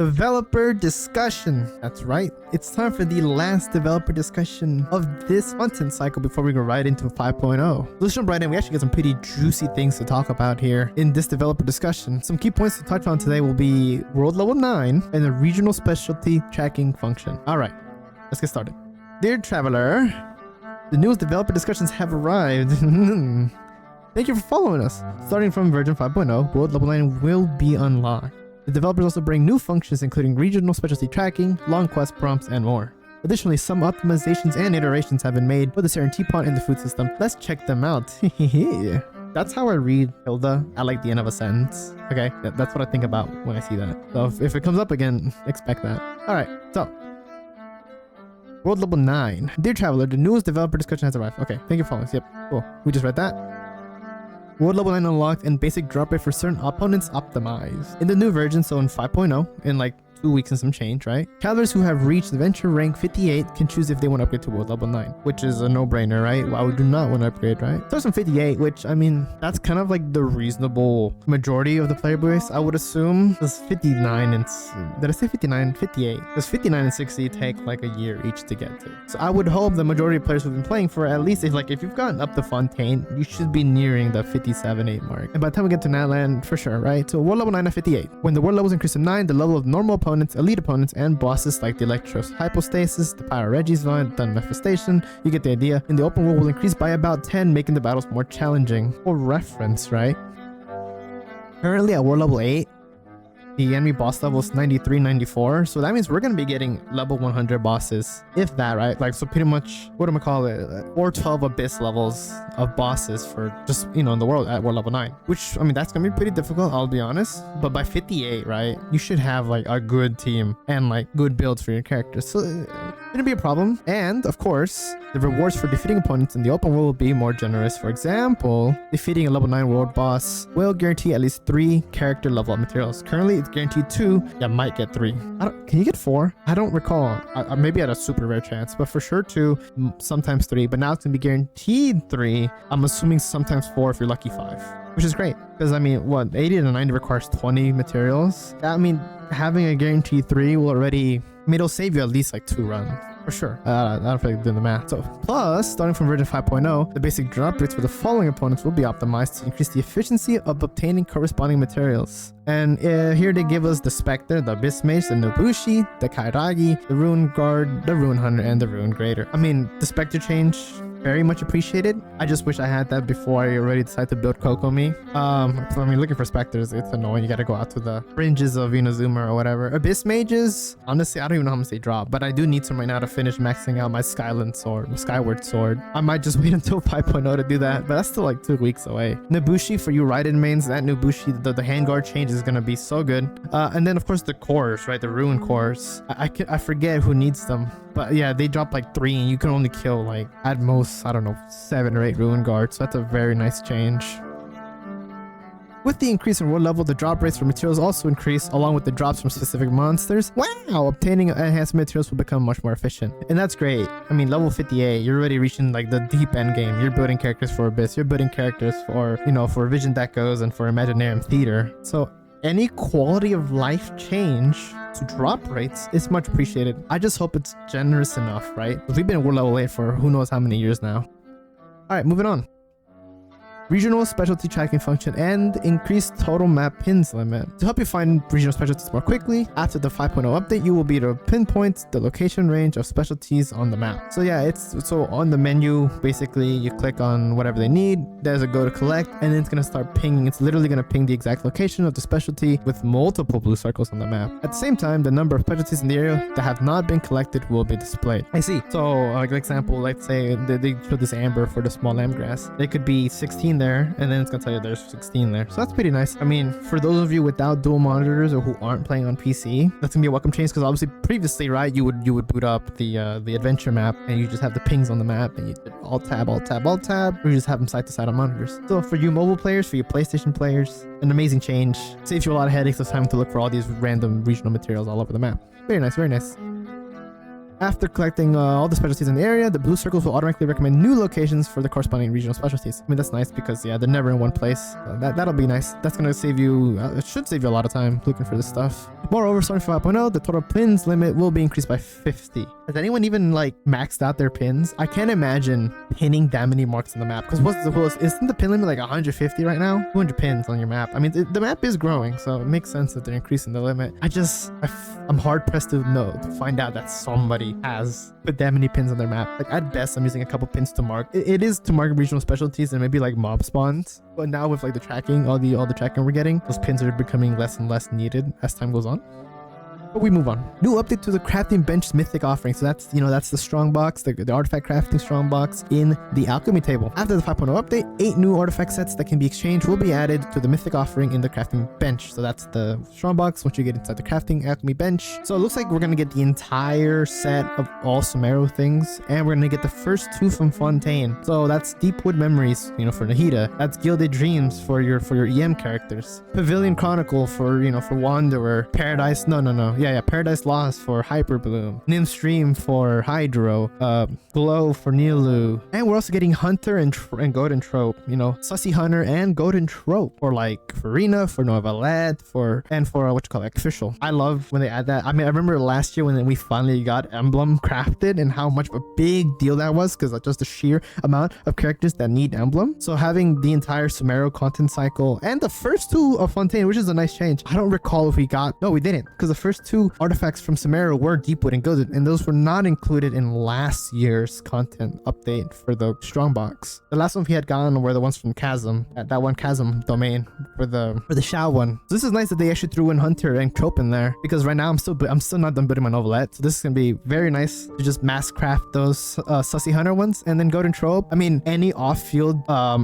Developer discussion. That's right. It's time for the last developer discussion of this content cycle before we go right into 5.0. Let's jump right in. We actually got some pretty juicy things to talk about here in this developer discussion. Some key points to touch on today will be world level 9 and the regional specialty tracking function. All right, let's get started. Dear traveler, the newest developer discussions have arrived. Thank you for following us. Starting from version 5.0, world level 9 will be unlocked. The developers also bring new functions including regional specialty tracking, long quest prompts, and more. Additionally, some optimizations and iterations have been made for the certain teapot in the food system. Let's check them out. That's how I read Hilda at like the end of a sentence. Okay, that's what I think about when I see that. So if it comes up again, expect that. Alright, so world level 9. Dear traveler, the newest developer discussion has arrived. Okay, thank you for following us. Yep, cool. We just read that. World level 9 unlocked and basic drop rate for certain opponents optimized. In the new version, so in 5.0, in like 2 weeks and some change, right? Travelers who have reached adventure rank 58 can choose if they want to upgrade to world level 9, which is a no-brainer, right? Why would you not want to upgrade, right? Starts from 58, which I mean, that's kind of like the reasonable majority of the player base, I would assume. It's 59 and did I say 59? 58. Because 59 and 60 take like a year each to get to. So I would hope the majority of players who've been playing for at least if you've gotten up to Fontaine, you should be nearing the 57-8 mark. And by the time we get to Natland, for sure, right? So world level 9 at 58. When the world levels increase to 9, the level of normal opponents, elite opponents, and bosses like the Electros Hypostasis, the Pyroregis Vine, the Manifestation, you get the idea. In the open world will increase by about 10, making the battles more challenging. For reference, right? Currently at world level 8, the enemy boss level is 93, 94. So that means we're going to be getting level 100 bosses, if that, right? Like, so pretty much, what am I call it? Or 12 abyss levels of bosses for just, you know, in the world at world level 9. Which, I mean, that's going to be pretty difficult, I'll be honest. But by 58, right? You should have like a good team and like good builds for your characters. So it's going to be a problem. And of course, the rewards for defeating opponents in the open world will be more generous. For example, defeating a level 9 world boss will guarantee at least 3 character level up materials. Currently, it's guaranteed 2. You might get 3. Can you get 4? I don't recall. Maybe at a super rare chance, but for sure 2, sometimes 3. But now it's gonna be guaranteed 3. I'm assuming sometimes 4 if you're lucky 5, which is great. Because I mean, what, 80 to 90 requires 20 materials. I mean, having a guaranteed 3 will already, I mean, it'll save you at least like 2 runs. For sure. I don't feel like doing the math. So, plus, starting from version 5.0, the basic drop rates for the following opponents will be optimized to increase the efficiency of obtaining corresponding materials. And here they give us the Spectre, the Abyss Mage, the Nobushi, the Kairagi, the Rune Guard, the Rune Hunter, and the Rune Grader. I mean, the Spectre change, very much appreciated. I just wish I had that before I already decided to build Kokomi. I mean, looking for Spectres, it's annoying. You gotta go out to the fringes of Inazuma or whatever. Abyss Mages, honestly, I don't even know how much they drop, but I do need some right now to finish maxing out my Skyward Sword. I might just wait until 5.0 to do that, but that's still like 2 weeks away. Nobushi, for you Raiden mains, that Nobushi, the handguard change is gonna be so good. And then of course the cores, right? The Rune cores. I forget who needs them. But yeah, they drop like 3 and you can only kill like at most, I don't know, 7 or 8 Rune Guards. So that's a very nice change. With the increase in world level, the drop rates for materials also increase along with the drops from specific monsters. Wow! Obtaining enhanced materials will become much more efficient. And that's great. I mean, level 58, you're already reaching like the deep end game. You're building characters for Abyss. You're building characters for, you know, for Vision Decos and for Imaginarium Theater. So any quality of life change to drop rates is much appreciated. I just hope it's generous enough, right? Because we've been at world level 8 for who knows how many years now. Alright, moving on. Regional specialty tracking function and increased total map pins limit. To help you find regional specialties more quickly, after the 5.0 update, you will be able to pinpoint the location range of specialties on the map. So yeah, so on the menu, basically you click on whatever they need, there's a go to collect, and then it's gonna start pinging. It's literally gonna ping the exact location of the specialty with multiple blue circles on the map. At the same time, the number of specialties in the area that have not been collected will be displayed. I see. So like example, let's say they showed this amber for the small lamb grass. They could be 16 there, and then it's gonna tell you there's 16 there. So that's pretty nice. I mean, for those of you without dual monitors or who aren't playing on PC, that's gonna be a welcome change, because obviously previously, right, you would boot up the adventure map and you just have the pings on the map and you alt tab, or you just have them side to side on monitors. So for you mobile players, for you PlayStation players, an amazing change. Saves you a lot of headaches of having to look for all these random regional materials all over the map. Very nice, very nice. After collecting all the specialties in the area, the blue circles will automatically recommend new locations for the corresponding regional specialties. I mean, that's nice because, yeah, they're never in one place. So that'll be nice. That's going to save you, it should save you a lot of time looking for this stuff. Moreover, starting from 5.0, the total pins limit will be increased by 50. Has anyone even, like, maxed out their pins? I can't imagine pinning that many marks on the map. Because what's the coolest? Isn't the pin limit like 150 right now? 200 pins on your map. I mean, the map is growing, so it makes sense that they're increasing the limit. I'm hard pressed to find out that somebody has put that many pins on their map. Like, at best, I'm using a couple pins to mark. It is to mark regional specialties and maybe like mob spawns. But now with like the tracking, all the tracking we're getting, those pins are becoming less and less needed as time goes on. But we move on. New update to the crafting bench mythic offering. So that's, that's the strong box, the artifact crafting strong box in the alchemy table. After the 5.0 update, 8 new artifact sets that can be exchanged will be added to the mythic offering in the crafting bench. So that's the strong box once you get inside the crafting alchemy bench. So it looks like we're going to get the entire set of all Sumeru things, and we're going to get the first 2 from Fontaine. So that's Deepwood Memories, for Nahida. That's Gilded Dreams for your EM characters. Pavilion Chronicle for, for Wanderer. Paradise, Paradise Lost for Hyperbloom, Nim Stream for Hydro, Glow for Nilu, and we're also getting Hunter and Golden Trope, Sussy Hunter and Golden Trope, or like Farina, for Novelette, for Official. I love when they add that. I mean, I remember last year when we finally got Emblem crafted and how much of a big deal that was, because just the sheer amount of characters that need Emblem. So having the entire Sumeru content cycle and the first 2 of Fontaine, which is a nice change. I don't recall if we didn't, because the first 2 artifacts from Sumeru were Deepwood and Gilded, and those were not included in last year's content update for the strongbox. The last one we had gotten were the ones from Chasm, that one Chasm domain for the Shao one. So this is nice that they actually threw in Hunter and Trope in there, because right now I'm still not done building my Novelette. So this is gonna be very nice to just mass craft those Sussy Hunter ones, and then Golden Trope. I mean, any off-field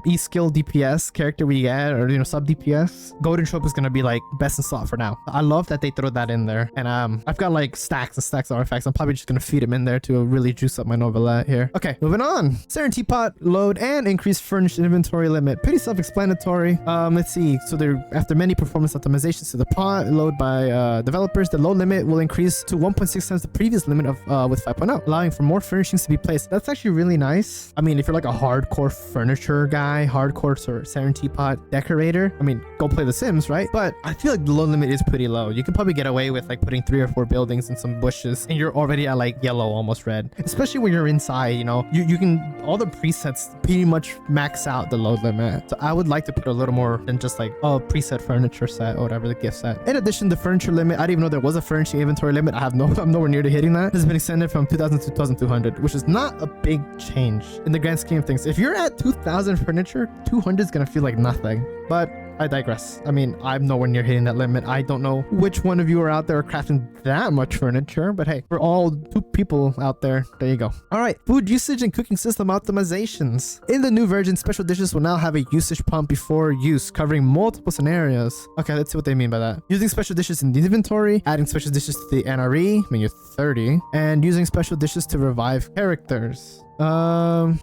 E-skill DPS character we get, or sub DPS, Golden Trope is gonna be like best in slot for now. I love that they throw that in there, and I've got like stacks and stacks of artifacts. I'm probably just gonna feed them in there to really juice up my Novelette here. Okay, moving on. Serenity Pot load and increase furnished inventory limit. Pretty self-explanatory. Let's see. So after many performance optimizations to the pot load by developers, the load limit will increase to 1.6 times the previous limit of with 5.0, allowing for more furnishings to be placed. That's actually really nice. I mean, if you're like a hardcore furniture guy, hardcore Serenity Pot decorator, I mean, go play The Sims, right? But I feel like the load limit is pretty low. You can probably get away with like putting 3 or 4 buildings and some bushes, and you're already at like yellow, almost red. Especially when you're inside, you can, all the presets pretty much max out the load limit. So I would like to put a little more than just like preset furniture set or whatever, the gift set. In addition, the furniture limit, I didn't even know there was a furniture inventory limit. I'm nowhere near to hitting that. This has been extended from 2,000 to 2,200, which is not a big change in the grand scheme of things. If you're at 2,000 furniture, 200 is gonna feel like nothing. But I digress. I mean, I'm nowhere near hitting that limit. I don't know which one of you are out there crafting that much furniture, but hey, we're all 2 people out there. There you go. All right, food usage and cooking system optimizations. In the new version, special dishes will now have a usage prompt before use, covering multiple scenarios. Okay, let's see what they mean by that. Using special dishes in the inventory, adding special dishes to the NRE, I mean, you're 30, and using special dishes to revive characters. What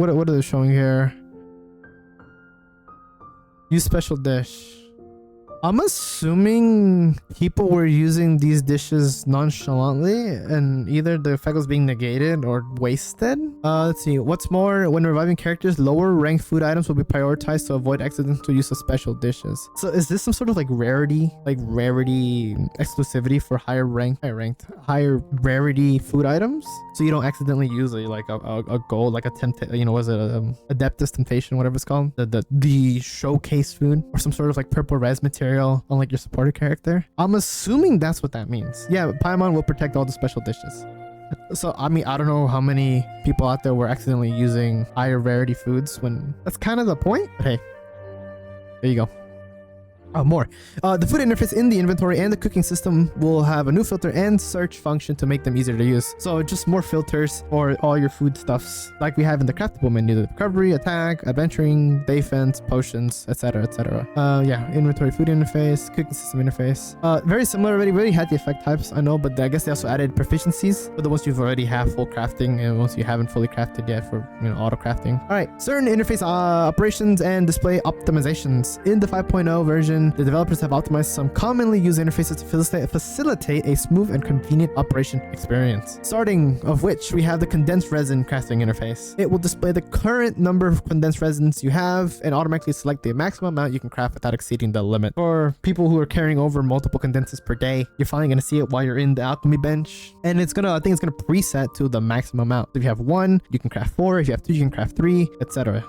are they showing here? Use special dish. I'm assuming people were using these dishes nonchalantly, and either the effect was being negated or wasted. Let's see. What's more, when reviving characters, lower ranked food items will be prioritized to avoid accidental use of special dishes. So is this some sort of like rarity exclusivity for higher rarity food items? So you don't accidentally use a gold, like a Adeptus Temptation, whatever it's called, the showcase food, or some sort of like purple res material on like your supporter character. I'm assuming that's what that means. Yeah, Paimon will protect all the special dishes. So I mean, I don't know how many people out there were accidentally using higher rarity foods when that's kind of the point. But hey, there you go. More. The food interface in the inventory and the cooking system will have a new filter and search function to make them easier to use. So just more filters for all your food stuffs like we have in the craftable menu: the recovery, attack, adventuring, defense, potions, etc, etc. Yeah, inventory, food interface, cooking system interface. Very similar already. We already had the effect types, I know, but I guess they also added proficiencies for the ones you've already have full crafting and ones you haven't fully crafted yet for auto crafting. All right, certain interface operations and display optimizations in the 5.0 version. version, the developers have optimized some commonly used interfaces to facilitate a smooth and convenient operation experience. Starting of which, we have the condensed resin crafting interface. It will display the current number of condensed resins you have and automatically select the maximum amount you can craft without exceeding the limit. For people who are carrying over multiple condenses per day, you're finally going to see it while you're in the alchemy bench, and I think it's going to preset to the maximum amount. So if you have 1, you can craft 4. If you have 2, you can craft 3, etc.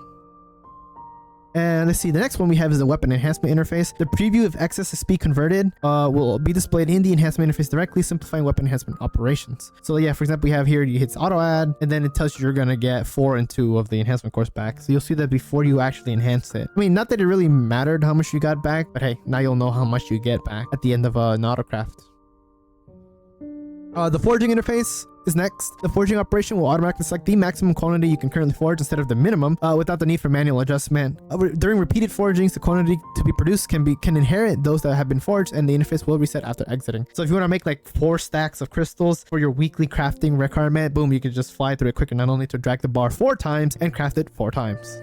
And let's see, the next one we have is the weapon enhancement interface. The preview of excess speed converted will be displayed in the enhancement interface directly, simplifying weapon enhancement operations. So yeah, for example, we have here, you hit auto add, and then it tells you you're gonna get 4 and 2 of the enhancement course back. So you'll see that before you actually enhance it. I mean, not that it really mattered how much you got back, but hey, now you'll know how much you get back at the end of an autocraft. The forging interface is next. The forging operation will automatically select the maximum quantity you can currently forge instead of the minimum, without the need for manual adjustment. During repeated forgings, the quantity to be produced can inherit those that have been forged, and the interface will reset after exiting. So if you want to make like 4 stacks of crystals for your weekly crafting requirement, boom, you can just fly through it quicker, not only to drag the bar 4 times and craft it 4 times.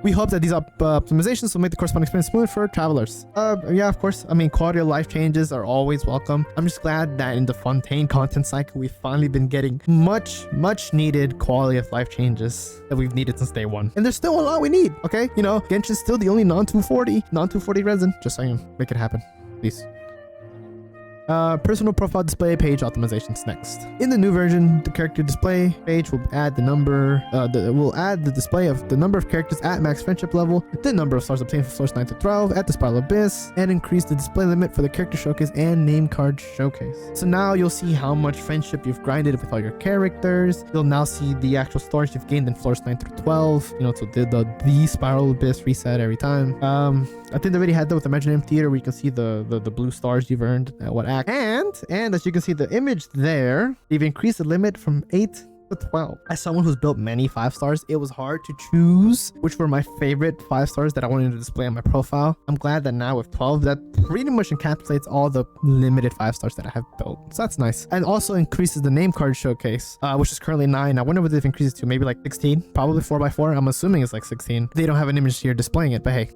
We hope that these optimizations will make the corresponding experience smooth for travelers. Yeah, of course. I mean, quality of life changes are always welcome. I'm just glad that in the Fontaine content cycle, we've finally been getting much needed quality of life changes that we've needed since day 1. And there's still a lot we need, okay? You know, Genshin's still the only non-240 resin. Just saying, make it happen, please. Personal profile display page optimizations next. In the new version, the character display page will add the display of the number of characters at max friendship level, the number of stars obtained from floors 9 to 12 at the Spiral Abyss, and increase the display limit for the character showcase and name card showcase. So now you'll see how much friendship you've grinded with all your characters. You'll now see the actual stars you've gained in floors 9 through 12. You know, so the Spiral Abyss reset every time. I think they already had that with Imaginarium Theater, where you can see the blue stars you've earned at what act. And as you can see the image there, they've increased the limit from 8 to 12. As someone who's built many 5 stars, it was hard to choose which were my favorite 5 stars that I wanted to display on my profile. I'm glad that now with 12, that pretty much encapsulates all the limited 5 stars that I have built. So that's nice. And also increases the name card showcase, which is currently 9. I wonder what they've increased it to, maybe like 16, probably 4x4. I'm assuming it's like 16. They don't have an image here displaying it, but hey.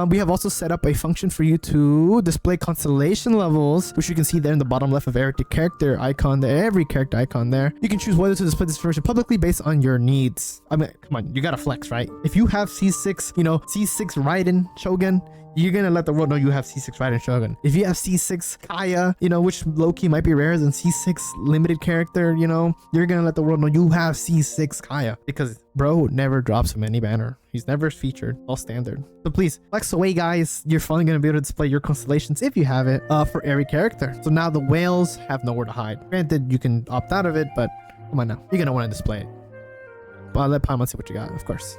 We have also set up a function for you to display constellation levels, which you can see there in the bottom left of every character icon there, every character icon there. You can choose whether to display this information publicly based on your needs. I mean, come on, you gotta flex, right? If you have C6, you know, C6 Raiden Shogun, you're gonna let the world know you have C6 Raiden Shogun. If you have C6 Kaya, you know, which low-key might be rarer than C6 limited character, you know, you're gonna let the world know you have C6 Kaya, because bro never drops him any banner. He's never featured, all standard. So please flex away, guys. You're finally gonna be able to display your constellations if you have it for every character. So now the whales have nowhere to hide. Granted, you can opt out of it, but come on now, you're gonna want to display it. But I'll let Paimon see what you got, of course.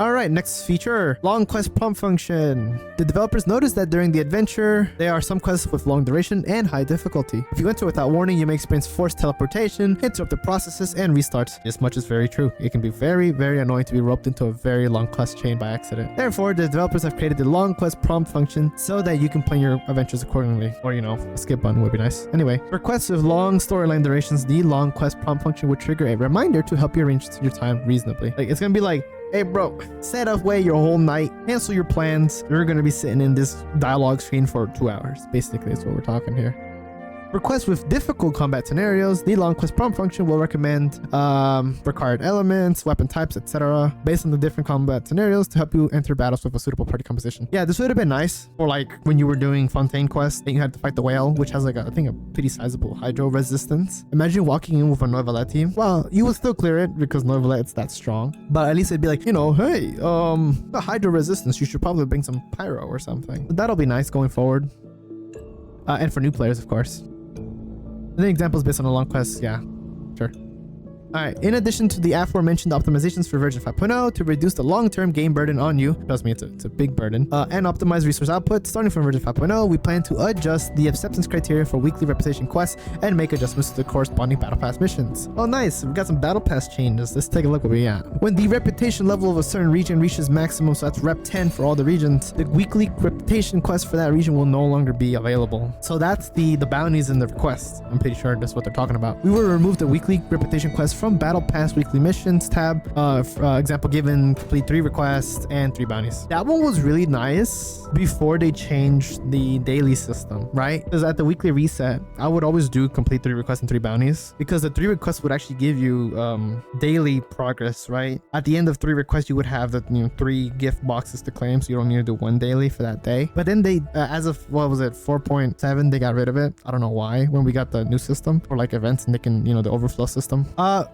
Alright, next feature, long quest prompt function. The developers noticed that during the adventure, there are some quests with long duration and high difficulty. If you enter without warning, you may experience forced teleportation, interrupted processes, and restarts. This much is very true. It can be very annoying to be roped into a very long quest chain by accident. Therefore, the developers have created the long quest prompt function so that you can plan your adventures accordingly. Or, you know, a skip button would be nice. Anyway, for quests with long storyline durations, the long quest prompt function would trigger a reminder to help you arrange your time reasonably. Like, it's gonna be like, hey bro, set away your whole night, cancel your plans. You're gonna be sitting in this dialogue screen for 2 hours. Basically, that's what we're talking here. For quests with difficult combat scenarios, the long quest prompt function will recommend required elements, weapon types, etc. based on the different combat scenarios to help you enter battles with a suitable party composition. Yeah, this would have been nice for like when you were doing Fontaine quest and you had to fight the whale, which has like I think a pretty sizable hydro resistance. Imagine walking in with a Noivellette team. Well, you would still clear it because Noivellette's that strong, but at least it'd be like, you know, hey, the hydro resistance, you should probably bring some pyro or something. So that'll be nice going forward. And for new players, of course. The examples based on a long quest, yeah, sure. Alright, in addition to the aforementioned optimizations for version 5.0 to reduce the long-term game burden on you, trust me, it's a big burden, and optimize resource output, starting from version 5.0, we plan to adjust the acceptance criteria for weekly reputation quests and make adjustments to the corresponding battle pass missions. Oh nice, we got some battle pass changes. Let's take a look where we at. When the reputation level of a certain region reaches maximum, so that's rep 10 for all the regions, the weekly reputation quest for that region will no longer be available. So that's the bounties in the request. I'm pretty sure that's what they're talking about. We will remove the weekly reputation quest from Battle Pass weekly missions tab. Example given, complete 3 requests and 3 bounties. That one was really nice before they changed the daily system, right? Because at the weekly reset, I would always do complete 3 requests and 3 bounties, because the 3 requests would actually give you daily progress, right? At the end of 3 requests, you would have the 3 gift boxes to claim, so you don't need to do 1 daily for that day. But then they, as of what was it, 4.7, they got rid of it. I don't know why. When we got the new system for like events, and they can, the overflow system.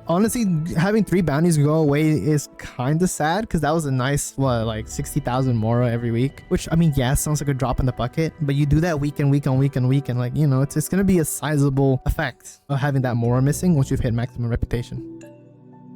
Honestly, having 3 bounties go away is kind of sad, because that was a nice, like 60,000 Mora every week, which, I mean, yeah, sounds like a drop in the bucket, but you do that week and week and week and week, and like, it's going to be a sizable effect of having that Mora missing once you've hit maximum reputation.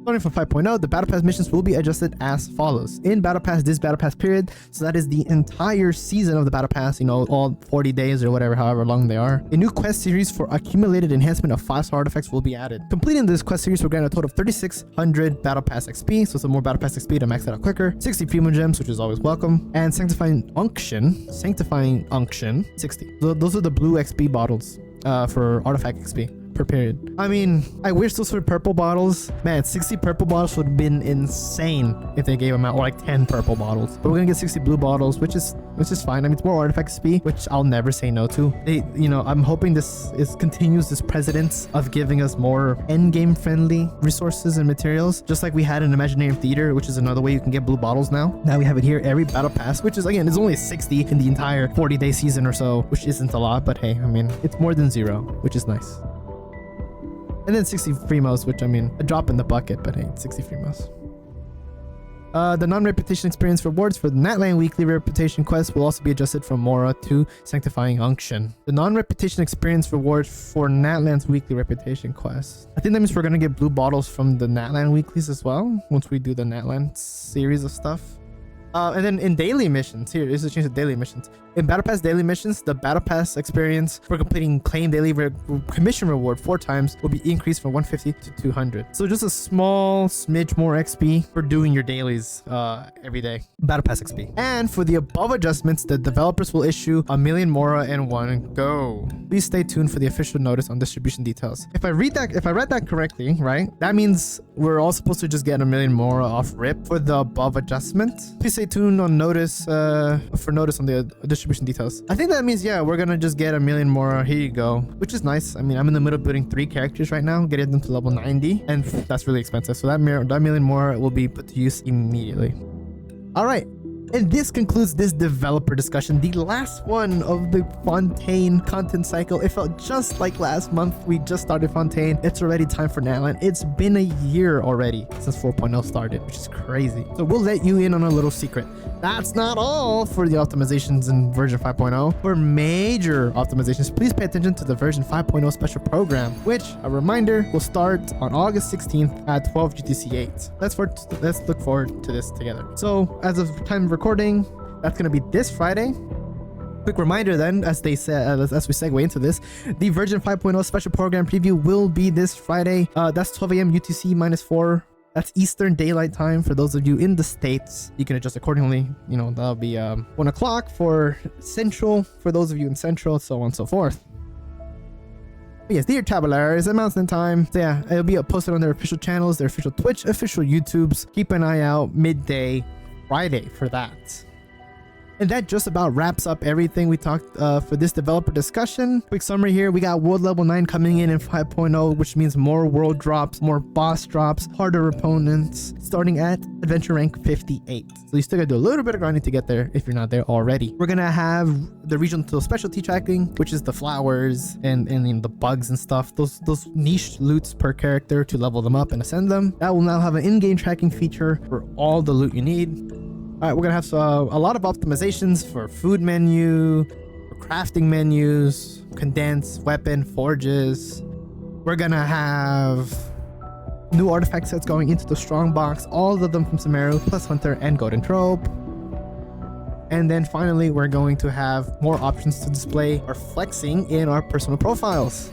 Starting from 5.0, the Battle Pass missions will be adjusted as follows. In Battle Pass, this Battle Pass period, so that is the entire season of the Battle Pass, all 40 days or whatever, however long they are. A new quest series for accumulated enhancement of 5-star artifacts will be added. Completing this quest series will grant a total of 3,600 Battle Pass XP, so some more Battle Pass XP to max it out quicker, 60 Premium Gems, which is always welcome, and Sanctifying Unction, 60. Those are the blue XP bottles for artifact XP per period. I mean, I wish those were purple bottles. Man, 60 purple bottles would have been insane if they gave them out, or like 10 purple bottles. But we're gonna get 60 blue bottles, which is fine. I mean, it's more artifact XP, which I'll never say no to. I'm hoping this continues this precedence of giving us more end game friendly resources and materials, just like we had in Imaginary Theater, which is another way you can get blue bottles now. Now we have it here every battle pass, which is, again, it's only 60 in the entire 40-day season or so, which isn't a lot, but hey, I mean, it's more than 0, which is nice. And then 60 Primos, which, I mean, a drop in the bucket, but hey, 60 Primos. The non-reputation experience rewards for the Natland weekly reputation quest will also be adjusted from Mora to Sanctifying Unction. The non-reputation experience rewards for Natland's weekly reputation quest. I think that means we're going to get blue bottles from the Natland weeklies as well, once we do the Natland series of stuff. And then in daily missions, here is a change to daily missions. In Battle Pass daily missions, the Battle Pass experience for completing claim daily commission reward 4 times will be increased from 150 to 200. So just a small smidge more XP for doing your dailies every day. Battle Pass XP. And for the above adjustments, the developers will issue 1,000,000 Mora in one go. Please stay tuned for the official notice on distribution details. If I read that correctly, right, that means we're all supposed to just get 1,000,000 Mora off rip for the above adjustment. Please stay tuned on notice for notice on the distribution details. I think that means, yeah, we're gonna just get 1,000,000 more. Here you go, which is nice. I mean, I'm in the middle of building 3 characters right now, getting them to level 90, and that's really expensive, so that 1,000,000 more will be put to use immediately. All right, and this concludes this developer discussion, the last one of the Fontaine content cycle. It felt just like last month. We just started Fontaine. It's already time for Natland. It's been a year already since 4.0 started, which is crazy. So we'll let you in on a little secret. That's not all for the optimizations in version 5.0. For major optimizations, please pay attention to the version 5.0 special program, which, a reminder, will start on August 16th at 12 GTC 8. Let's look forward to this together. So as of time of recording, that's going to be this Friday. Quick reminder then, as they said, as we segue into this, the version 5.0 special program preview will be this Friday. That's 12 a.m. UTC -4. That's Eastern Daylight Time for those of you in the States. You can adjust accordingly. That'll be 1 o'clock for Central, for those of you in Central, so on and so forth. But yes, dear travelers, at Mountain Time. So yeah, it'll be posted on their official channels, their official Twitch, official YouTubes. Keep an eye out midday Friday for that. And that just about wraps up everything we talked for this developer discussion. Quick summary here. We got world level 9 coming in 5.0, which means more world drops, more boss drops, harder opponents, starting at adventure rank 58. So you still gotta do a little bit of grinding to get there if you're not there already. We're gonna have the regional specialty tracking, which is the flowers and the bugs and stuff. Those niche loots per character to level them up and ascend them. That will now have an in-game tracking feature for all the loot you need. All right, we're gonna have a lot of optimizations for food menu, for crafting menus, condensed weapon forges. We're gonna have new artifact sets going into the strong box, all of them from Sumeru, plus Hunter and Golden Trope. And then finally, we're going to have more options to display our flexing in our personal profiles.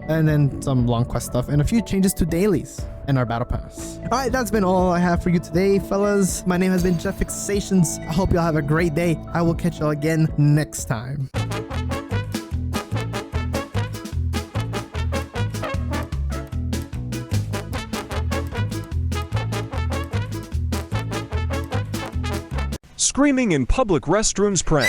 And then some long quest stuff and a few changes to dailies and our battle pass. All right, that's been all I have for you today, fellas. My name has been Jeff Fixations. I hope y'all have a great day. I will catch y'all again next time. Screaming in public restrooms prank.